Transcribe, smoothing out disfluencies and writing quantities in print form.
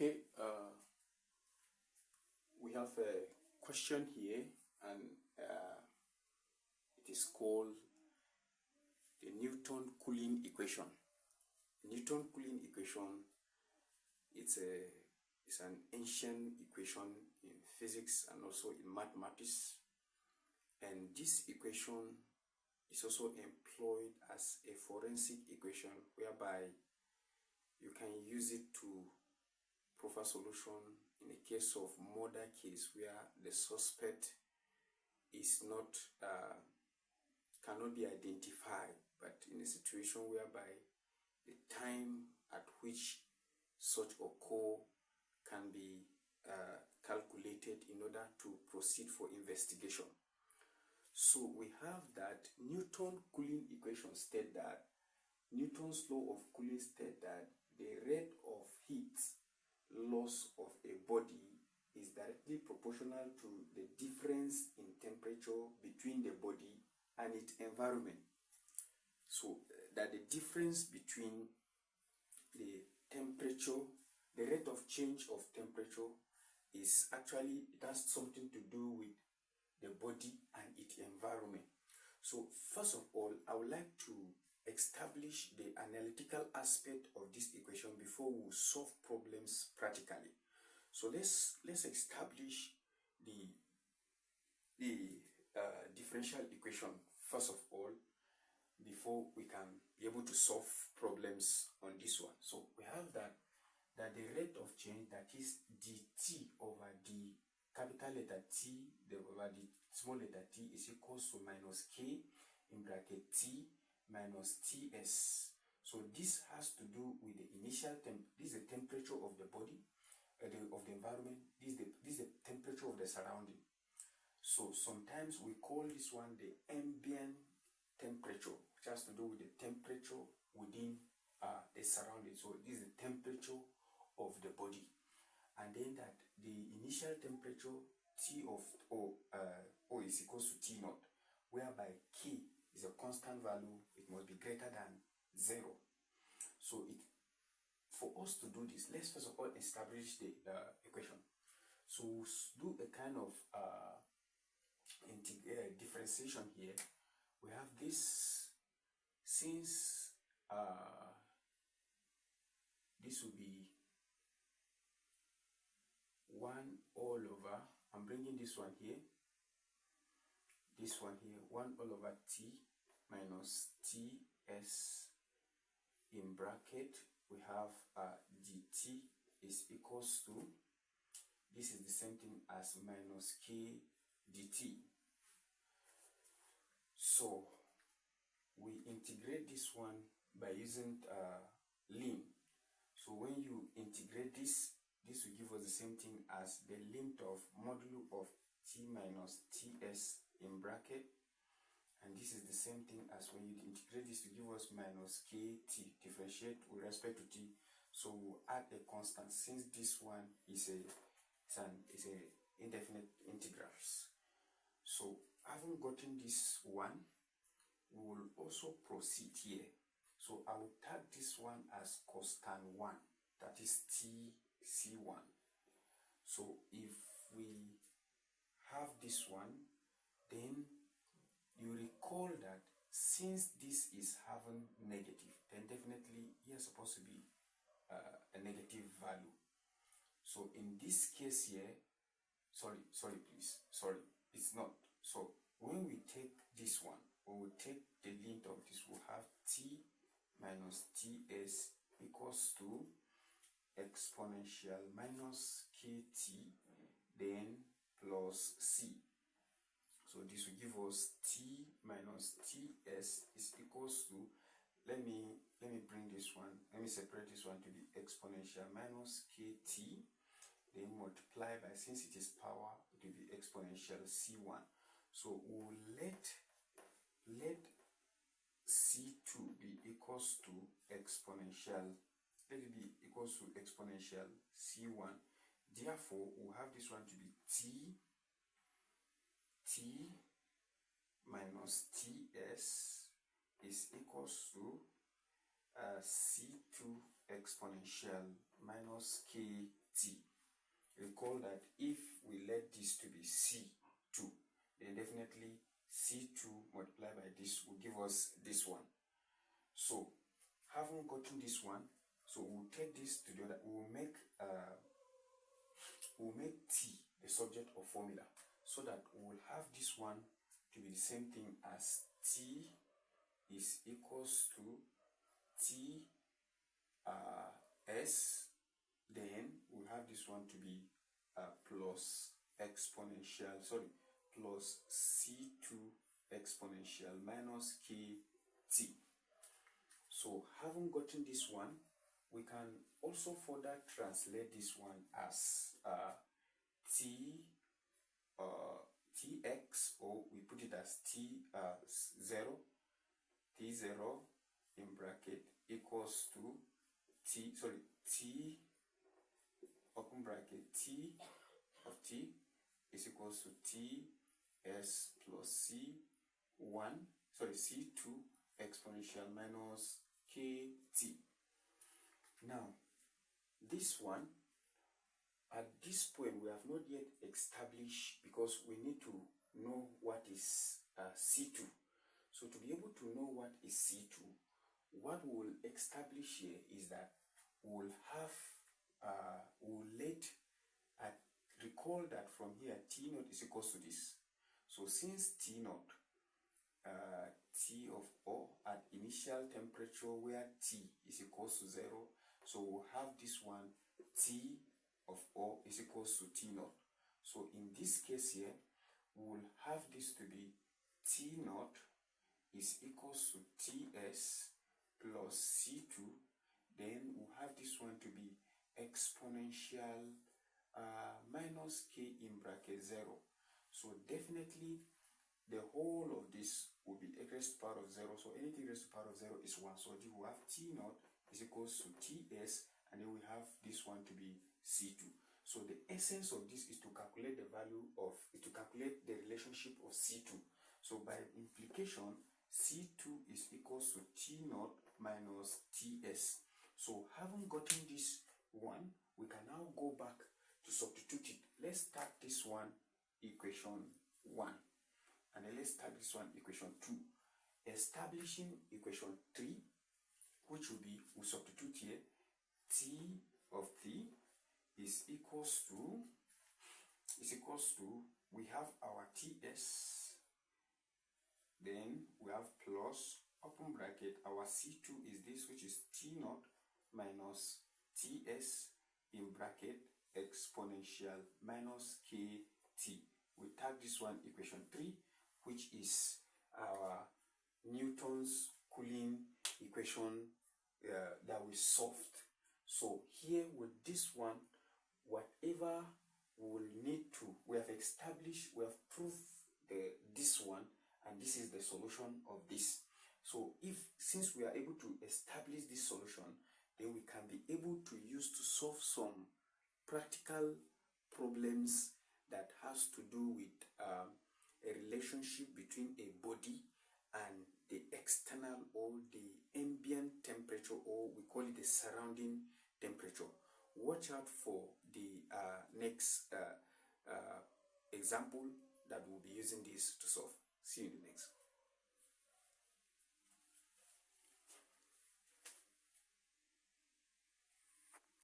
Okay, we have a question here, and it is called the Newton cooling equation. Newton cooling equation, it's an ancient equation in physics and also in mathematics, and this equation is also employed as a forensic equation whereby you can use it to provide solution in a case of murder case where the suspect is not cannot be identified, but in a situation whereby the time at which such occur can be calculated in order to proceed for investigation. So we have that Newton cooling equation state that Newton's law of cooling state that the rate of heat loss of a body is directly proportional to the difference in temperature between the body and its environment. So that the difference between the temperature, the rate of change of temperature is actually, it has something to do with the body and its environment. So first of all, I would like to establish the analytical aspect of this equation before we solve problems practically. So let's establish the differential equation first of all before we can be able to solve problems on this one. So we have that the rate of change, that is dt over the capital letter T over the small letter t, is equals to minus k in bracket t minus ts. So this has to do with the initial this is the temperature of the body, of the environment. This is the temperature of the surrounding. So sometimes we call this one the ambient temperature, which has to do with the temperature within the surrounding. So this is the temperature of the body, and then that the initial temperature T of O is equals to T naught, whereby K is a constant value. It must be greater than 0. So for us to do this, let's first of all establish the equation. So we'll do a kind of differentiation here. We have this, since this will be 1 all over, I'm bringing this one here, 1 all over t minus ts in bracket. We have dt is equals to, this is the same thing as minus k dt. So we integrate this one by using lim. So when you integrate this will give us the same thing as the limit of modulo of t minus ts in bracket, and this is the same thing as when you integrate this to give us minus kt, differentiate with respect to t. So we'll add a constant, since this one is a indefinite integrals. So having gotten this one, we will also proceed here. So I will tag this one as constant 1, that is tc1. So if we have this one, then you recall that since this is having negative, then definitely here is supposed to be a negative value. So in this case here, sorry, it's not. So when we take this one, we will take the limit of this, we'll have t minus ts equals to exponential minus kt, then plus c. So this will give us t minus ts is equals to, let me bring this one, let me separate this one to be exponential minus kt, then multiply by, since it is power, it will be exponential c1. So we'll let c2 be equals to exponential, let it be equals to exponential c1. Therefore we'll have this one to be t minus ts is equals to c2 exponential minus kt. T. Recall that if we let this to be C2, then definitely C2 multiplied by this will give us this one. So, having gotten this one, so we'll take this to the other, we'll make T the subject of formula, so that we'll have this one to be the same thing as T is equals to T S, then we'll have this one to be plus C2 exponential minus KT. So having gotten this one, we can also further translate this one as Tx, or we put it as T0 in bracket equals to T open bracket T of T is equals to Ts plus C2 exponential minus KT. Now, this one, at this point, we have not yet established, because we need to know what is C2. So to be able to know what is C2, what we will establish here is that we'll recall that from here T0 is equals to this. So since T0, T of O at initial temperature where T is equals to 0, so we'll have this one T of O is equals to T0. So in this case here, we'll have this to be T0 is equals to Ts plus C2, then we'll have this one to be exponential minus K in bracket 0. So definitely the whole of this will be raised to the power of 0. So anything raised to the power of 0 is 1. So we have T0 is equals to Ts, and then we have this one to be C2. So the essence of this is to calculate the relationship of C2. So by implication, C2 is equals to T0 minus Ts. So having gotten this one, we can now go back to substitute it. Let's start this one equation 1, and then let's start this one equation 2. Establishing equation 3, which will be, we substitute here, T of T is equals to, we have our Ts, then we have plus, open bracket, our C2 is this, which is T0 minus Ts in bracket exponential minus KT. We tag this one equation 3, which is our Newton's cooling equation that we solved. So here with this one, whatever we will need to, we have established, we have proved this one, and this is the solution of this. So since we are able to establish this solution, then we can be able to use to solve some practical problems that has to do with a relationship between a body and the external or the ambient temperature, or we call it the surrounding temperature. Watch out for the next example that we'll be using this to solve. See you in the next.